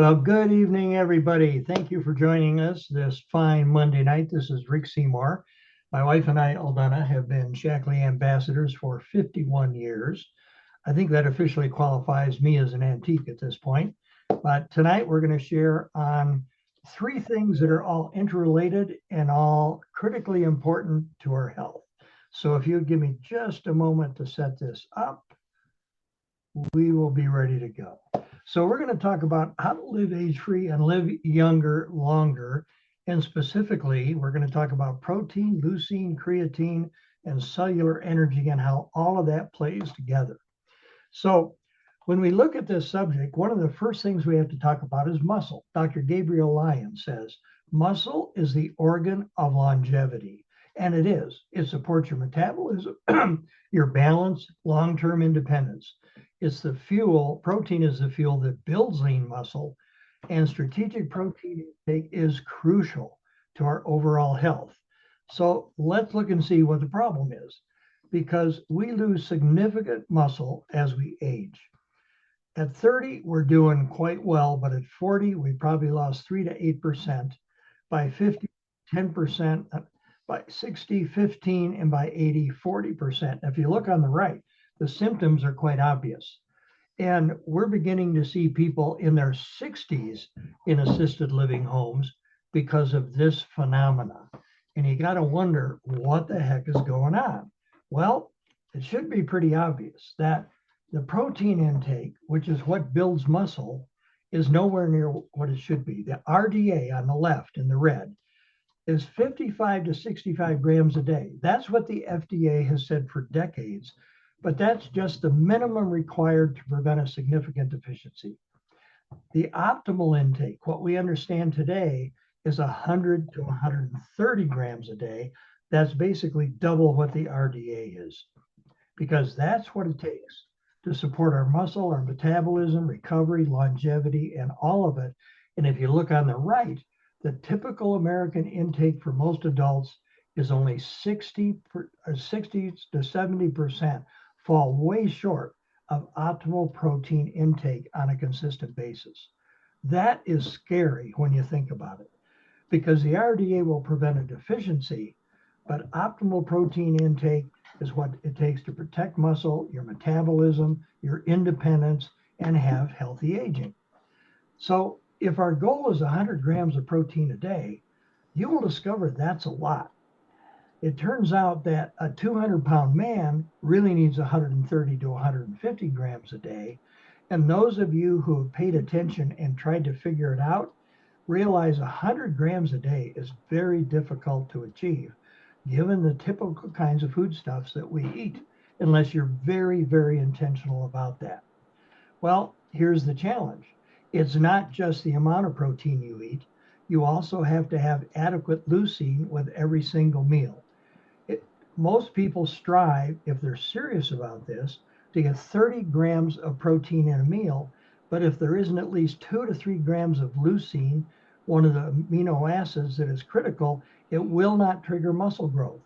Well, good evening, everybody. Thank you for joining us this fine Monday night. This is Rick Seymour. My wife and I, Aldana, have been Shackley ambassadors for 51 years. I think that officially qualifies me as an antique at this point. But tonight we're going to share on three things that are all interrelated and all critically important to our health. So if you give me just a moment to set this up, we will be ready to go. So we're going to talk about how to live age-free and live younger longer. And specifically, we're going to talk about protein, leucine, creatine, and cellular energy and how all of that plays together. So when we look at this subject, one of the first things we have to talk about is muscle. Dr. Gabriel Lyon says, muscle is the organ of longevity. And it is. It supports your metabolism, your balance, long-term independence. It's the fuel, protein is the fuel that builds lean muscle, and strategic protein intake is crucial to our overall health. So let's look and see what the problem is, because we lose significant muscle as we age. At 30, we're doing quite well, but at 40, we probably lost 3 to 8%. By 50, 10%. By 60, 15, and by 80, 40%. If you look on the right, the symptoms are quite obvious. And we're beginning to see people in their 60s in assisted living homes because of this phenomena. And you got to wonder what the heck is going on. Well, it should be pretty obvious that the protein intake, which is what builds muscle, is nowhere near what it should be. The RDA on the left in the red is 55 to 65 grams a day. That's what the FDA has said for decades, but that's just the minimum required to prevent a significant deficiency. The optimal intake, what we understand today, is 100 to 130 grams a day. That's basically double what the RDA is, because that's what it takes to support our muscle, our metabolism, recovery, longevity, and all of it. And if you look on the right, the typical American intake for most adults is only 60 to 70%, fall way short of optimal protein intake on a consistent basis. That is scary when you think about it, because the RDA will prevent a deficiency, but optimal protein intake is what it takes to protect muscle, your metabolism, your independence, and have healthy aging. So if our goal is 100 grams of protein a day, you will discover that's a lot. It turns out that a 200-pound man really needs 130 to 150 grams a day. And those of you who have paid attention and tried to figure it out realize 100 grams a day is very difficult to achieve, given the typical kinds of foodstuffs that we eat, unless you're very, very intentional about that. Well, here's the challenge. It's not just the amount of protein you eat. You also have to have adequate leucine with every single meal. Most people strive, if they're serious about this, to get 30 grams of protein in a meal. But if there isn't at least 2 to 3 grams of leucine, one of the amino acids that is critical, it will not trigger muscle growth.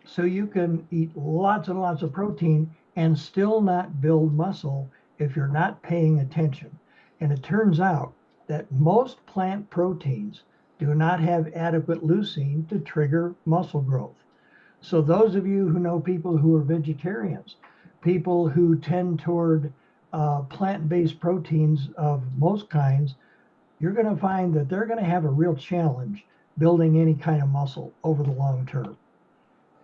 So you can eat lots and lots of protein and still not build muscle if you're not paying attention. And it turns out that most plant proteins do not have adequate leucine to trigger muscle growth. So those of you who know people who are vegetarians, people who tend toward plant-based proteins of most kinds, you're going to find that they're going to have a real challenge building any kind of muscle over the long term.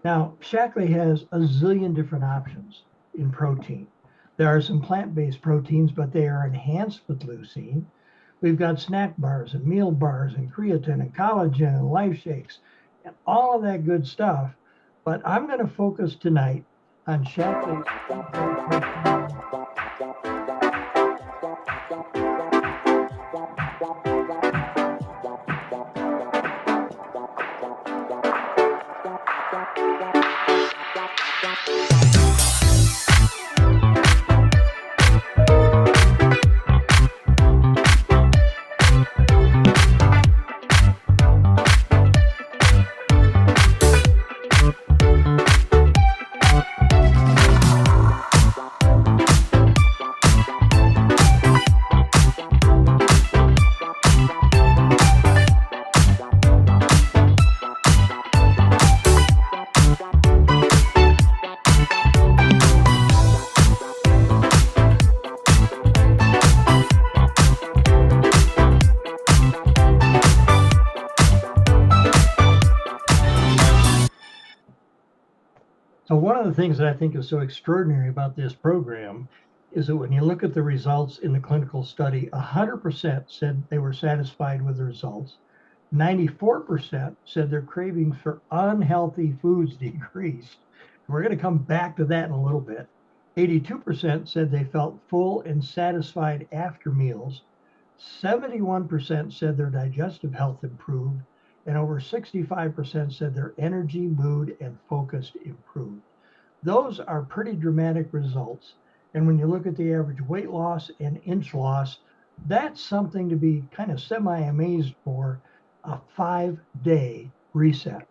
Now, Shackley has a zillion different options in protein. There are some plant-based proteins, but they are enhanced with leucine. We've got snack bars and meal bars and creatine and collagen and life shakes and all of that good stuff. But I'm going to focus tonight on Shackley's. So one of the things that I think is so extraordinary about this program is that when you look at the results in the clinical study, 100% said they were satisfied with the results. 94% said their cravings for unhealthy foods decreased. We're going to come back to that in a little bit. 82% said they felt full and satisfied after meals. 71% said their digestive health improved, and over 65% said their energy, mood, and focus improved. Those are pretty dramatic results. And when you look at the average weight loss and inch loss, that's something to be kind of semi amazed for a 5-day reset.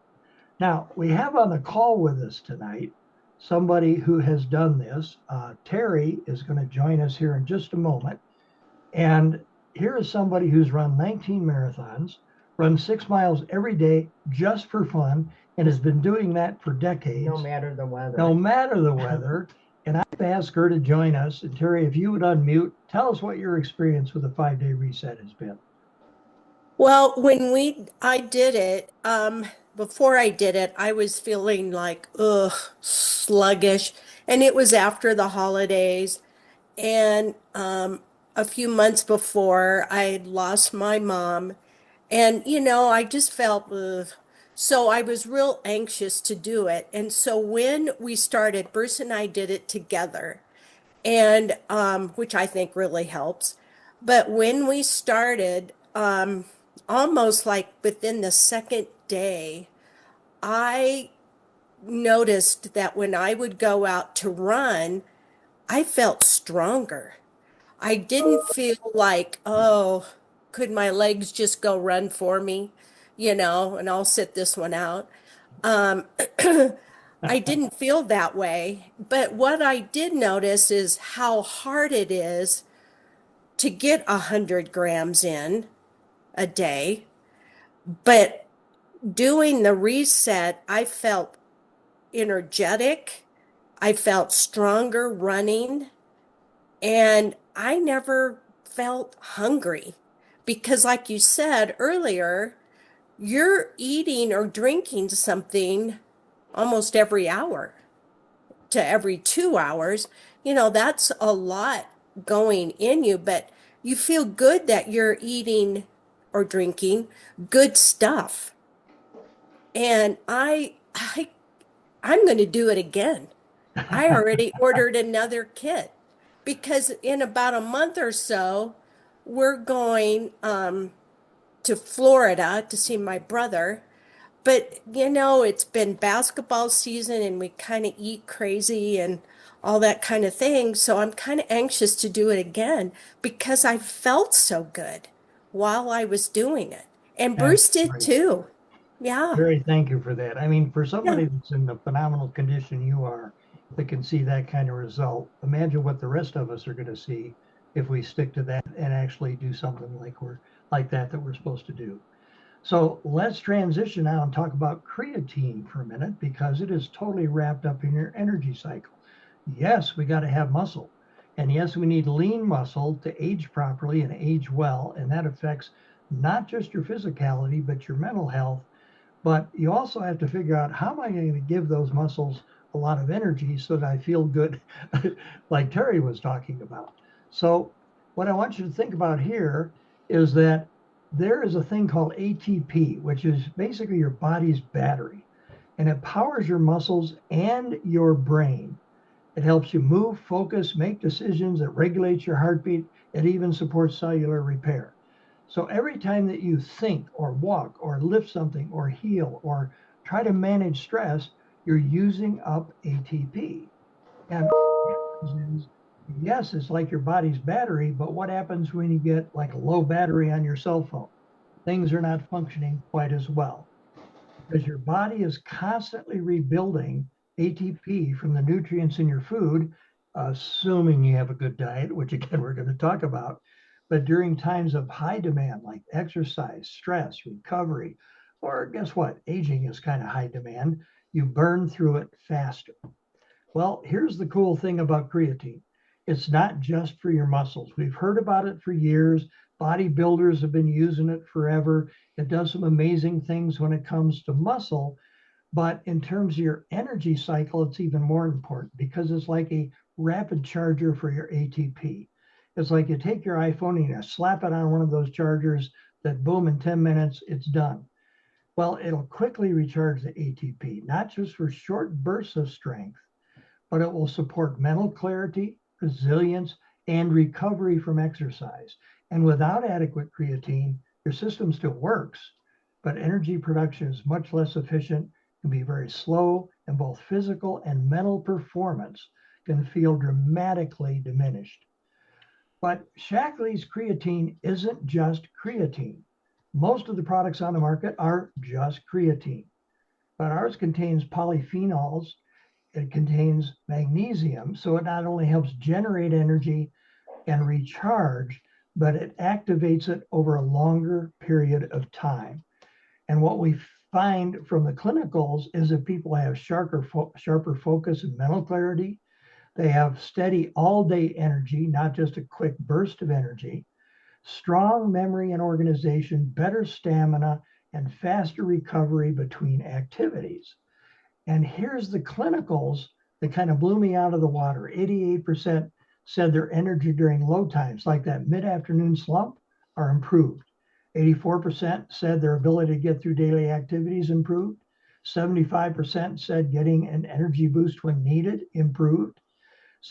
Now, we have on the call with us tonight somebody who has done this. Terry is going to join us here in just a moment. And here is somebody who's run 19 marathons, run 6 miles every day just for fun, and has been doing that for decades. No matter the weather. No matter the weather. And I've asked her to join us. And Terry, if you would unmute, tell us what your experience with the 5-day reset has been. Well, I did it, before I did it, I was feeling like, sluggish. And it was after the holidays. And a few months before, I had lost my mom. And, I just felt, ugh. So I was real anxious to do it. And so when we started, Bruce and I did it together, and which I think really helps. But when we started, almost like within the second day, I noticed that when I would go out to run, I felt stronger. I didn't feel like, oh, could my legs just go run for me, and I'll sit this one out. Um, I didn't feel that way. But what I did notice is how hard it is to get 100 grams in a day. But doing the reset, I felt energetic. I felt stronger running, and I never felt hungry because, like you said earlier, you're eating or drinking something almost every hour to every 2 hours. That's a lot going in you, but you feel good that you're eating or drinking good stuff. And I'm going to do it again. I already ordered another kit because in about a month or so, we're going to Florida to see my brother. But it's been basketball season and we kind of eat crazy and all that kind of thing. So I'm kind of anxious to do it again because I felt so good while I was doing it. And That's Bruce did great. too. Yeah. Terry, thank you for that. I mean, for Yeah. somebody that's in the phenomenal condition you are that can see that kind of result, imagine what the rest of us are going to see if we stick to that and actually do something like that we're supposed to do. So let's transition now and talk about creatine for a minute because it is totally wrapped up in your energy cycle. Yes, we got to have muscle. And yes, we need lean muscle to age properly and age well. And that affects not just your physicality, but your mental health. But you also have to figure out how am I going to give those muscles a lot of energy so that I feel good, like Terry was talking about. So, what I want you to think about here is that there is a thing called ATP, which is basically your body's battery, and it powers your muscles and your brain. It helps you move, focus, make decisions. It regulates your heartbeat. It even supports cellular repair. So every time that you think or walk or lift something or heal or try to manage stress, you're using up ATP. And yes, it's like your body's battery, but what happens when you get like a low battery on your cell phone? Things are not functioning quite as well because your body is constantly rebuilding ATP from the nutrients in your food, assuming you have a good diet, which again, we're going to talk about. But during times of high demand, like exercise, stress, recovery, or guess what? Aging is kind of high demand. You burn through it faster. Well, here's the cool thing about creatine. It's not just for your muscles. We've heard about it for years. Bodybuilders have been using it forever. It does some amazing things when it comes to muscle, But in terms of your energy cycle, it's even more important because it's like a rapid charger for your ATP. It's like you take your iPhone and you slap it on one of those chargers that boom, in 10 minutes, it's done. Well, it'll quickly recharge the ATP, not just for short bursts of strength, but it will support mental clarity, resilience, and recovery from exercise. And without adequate creatine, your system still works, but energy production is much less efficient, can be very slow, and both physical and mental performance can feel dramatically diminished. But Shaklee's creatine isn't just creatine. Most of the products on the market are just creatine, but ours contains polyphenols, it contains magnesium, so it not only helps generate energy and recharge, but it activates it over a longer period of time. And what we find from the clinicals is that people have sharper focus and mental clarity. They have steady all day energy, not just a quick burst of energy, strong memory and organization, better stamina, and faster recovery between activities. And here's the clinicals that kind of blew me out of the water. 88% said their energy during low times, like that mid afternoon slump, are improved. 84% said their ability to get through daily activities improved. 75% said getting an energy boost when needed improved.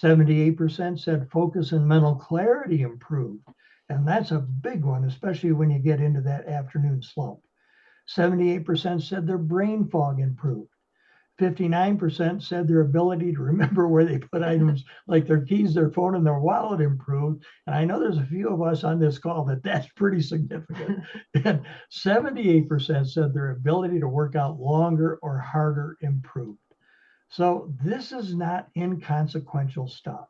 78% said focus and mental clarity improved. And that's a big one, especially when you get into that afternoon slump. 78% said their brain fog improved. 59% said their ability to remember where they put items like their keys, their phone, and their wallet improved. And I know there's a few of us on this call that that's pretty significant. And 78% said their ability to work out longer or harder improved. So this is not inconsequential stuff.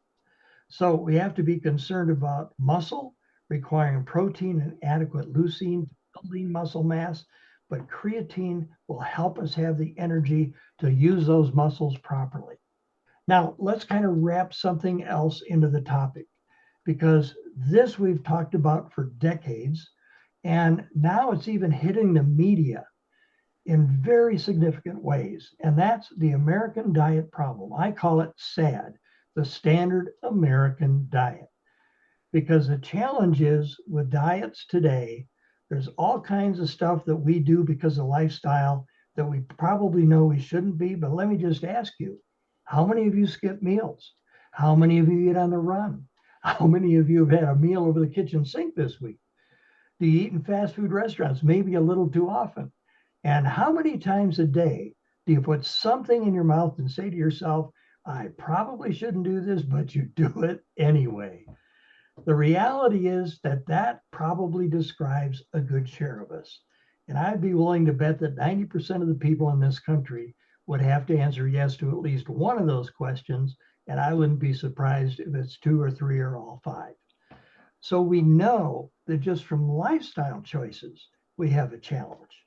So we have to be concerned about muscle requiring protein and adequate leucine to build lean muscle mass, but creatine will help us have the energy to use those muscles properly. Now, let's kind of wrap something else into the topic because this we've talked about for decades, and now it's even hitting the media in very significant ways, and that's the American diet problem. I call it SAD, the standard American diet, because the challenge is with diets today, there's all kinds of stuff that we do because of lifestyle that we probably know we shouldn't be. But let me just ask you, how many of you skip meals? How many of you eat on the run? How many of you have had a meal over the kitchen sink this week? Do you eat in fast food restaurants? Maybe a little too often. And how many times a day do you put something in your mouth and say to yourself, I probably shouldn't do this, but you do it anyway? The reality is that that probably describes a good share of us. And I'd be willing to bet that 90% of the people in this country would have to answer yes to at least one of those questions. And I wouldn't be surprised if it's two or three or all five. So we know that just from lifestyle choices, we have a challenge.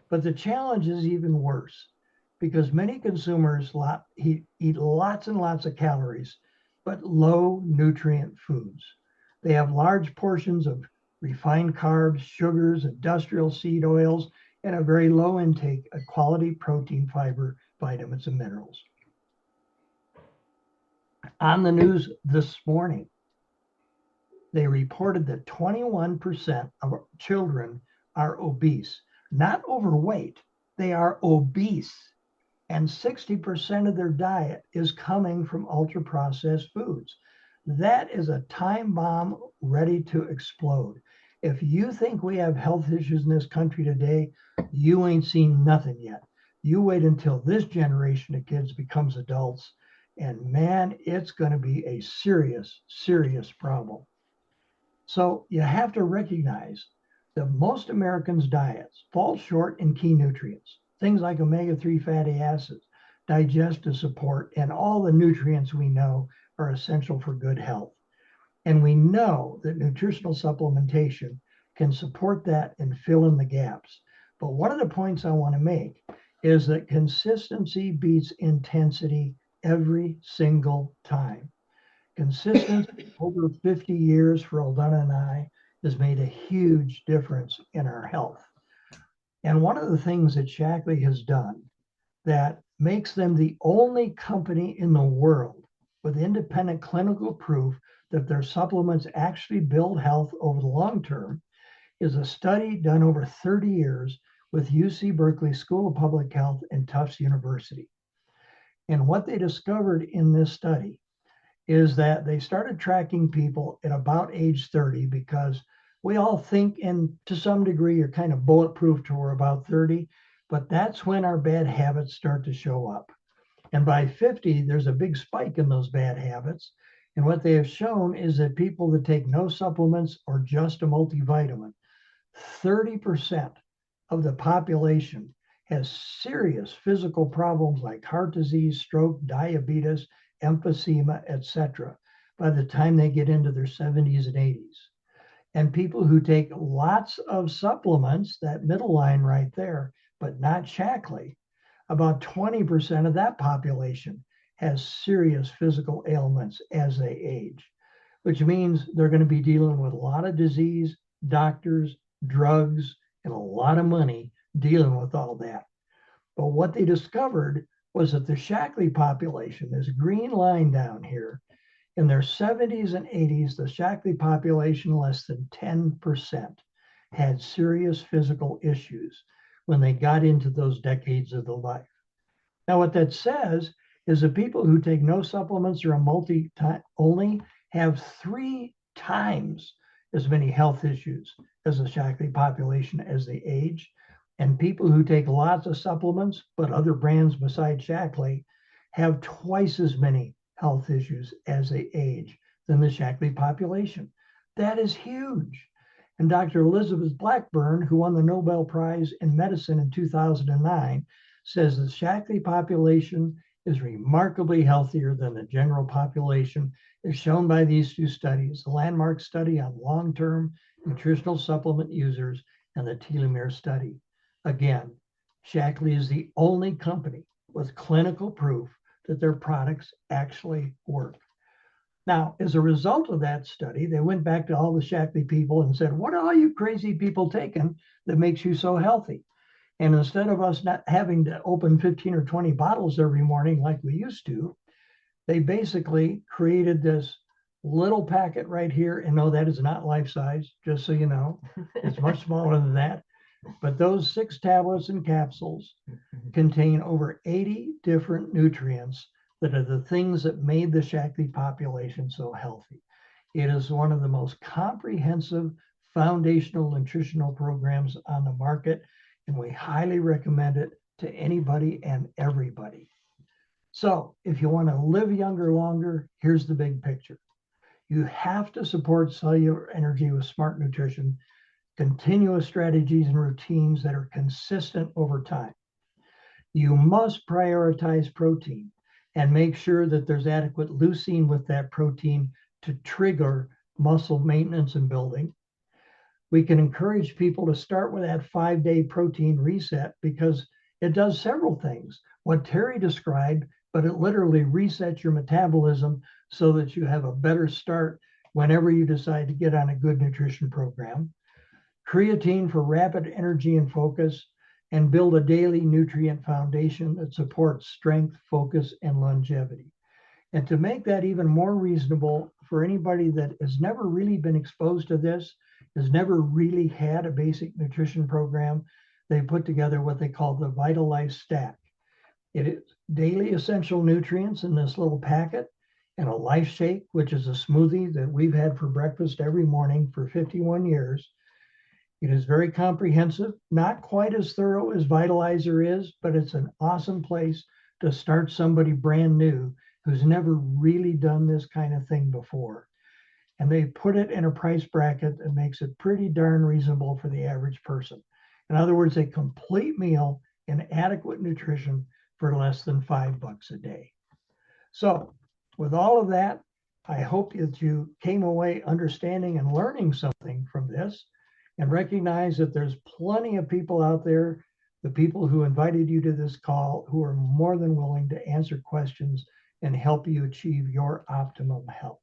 But the challenge is even worse because many consumers eat lots and lots of calories, but low nutrient foods. They have large portions of refined carbs, sugars, industrial seed oils, and a very low intake of quality protein, fiber, vitamins, and minerals. On the news this morning, they reported that 21% of children are obese, not overweight, they are obese. And 60% of their diet is coming from ultra processed foods. That is a time bomb ready to explode. If you think we have health issues in this country today, you ain't seen nothing yet. You wait until this generation of kids becomes adults, and man, it's going to be a serious, serious problem. So you have to recognize that most Americans' diets fall short in key nutrients, things like omega-3 fatty acids, digestive support, and all the nutrients we know are essential for good health. And we know that nutritional supplementation can support that and fill in the gaps. But one of the points I want to make is that consistency beats intensity every single time. Consistency over 50 years for Aldana and I has made a huge difference in our health. And one of the things that Shaklee has done that makes them the only company in the world with independent clinical proof that their supplements actually build health over the long term is a study done over 30 years with UC Berkeley School of Public Health and Tufts University. And what they discovered in this study is that they started tracking people at about age 30 because we all think, and to some degree, you're kind of bulletproof till we're about 30, but that's when our bad habits start to show up. And by 50, there's a big spike in those bad habits. And what they have shown is that people that take no supplements or just a multivitamin, 30% of the population has serious physical problems like heart disease, stroke, diabetes, emphysema, etc., by the time they get into their 70s and 80s. And people who take lots of supplements, that middle line right there, but not Shackley, about 20% of that population has serious physical ailments as they age, which means they're going to be dealing with a lot of disease, doctors, drugs, and a lot of money dealing with all that. But what they discovered was that the Shackley population, this green line down here, in their 70s and 80s, the Shackley population, less than 10%, had serious physical issues when they got into those decades of the life. Now, what that says is that people who take no supplements or a multi only have 3 times as many health issues as the Shackley population as they age. And people who take lots of supplements, but other brands besides Shackley, have twice as many health issues as they age than the Shackley population. That is huge. And Dr. Elizabeth Blackburn, who won the Nobel Prize in Medicine in 2009, says the Shackley population is remarkably healthier than the general population, as shown by these 2 studies, the landmark study on long-term nutritional supplement users and the telomere study. Again, Shackley is the only company with clinical proof that their products actually work. Now, as a result of that study, they went back to all the Shackley people and said, what are all you crazy people taking that makes you so healthy? And instead of us not having to open 15 or 20 bottles every morning like we used to, they basically created this little packet right here. And no, that is not life size, just so you know. It's much smaller than that. But those 6 tablets and capsules contain over 80 different nutrients that are the things that made the Shackley population so healthy. It is one of the most comprehensive foundational nutritional programs on the market, and we highly recommend it to anybody and everybody. So if you want to live younger longer, here's the big picture. You have to support cellular energy with smart nutrition, continuous strategies and routines that are consistent over time. You must prioritize protein and make sure that there's adequate leucine with that protein to trigger muscle maintenance and building. We can encourage people to start with that 5-day protein reset because it does several things. What Terry described, but it literally resets your metabolism so that you have a better start whenever you decide to get on a good nutrition program. Creatine for rapid energy and focus, and build a daily nutrient foundation that supports strength, focus, and longevity. And to make that even more reasonable for anybody that has never really been exposed to this, has never really had a basic nutrition program, they put together what they call the Vital Life Stack. It is daily essential nutrients in this little packet, and a life shake, which is a smoothie that we've had for breakfast every morning for 51 years. It is very comprehensive, not quite as thorough as Vitalizer is, but it's an awesome place to start somebody brand new who's never really done this kind of thing before. And they put it in a price bracket that makes it pretty darn reasonable for the average person. In other words, a complete meal and adequate nutrition for less than $5 a day. So with all of that, I hope that you came away understanding and learning something from this, and recognize that there's plenty of people out there, the people who invited you to this call, who are more than willing to answer questions and help you achieve your optimum health.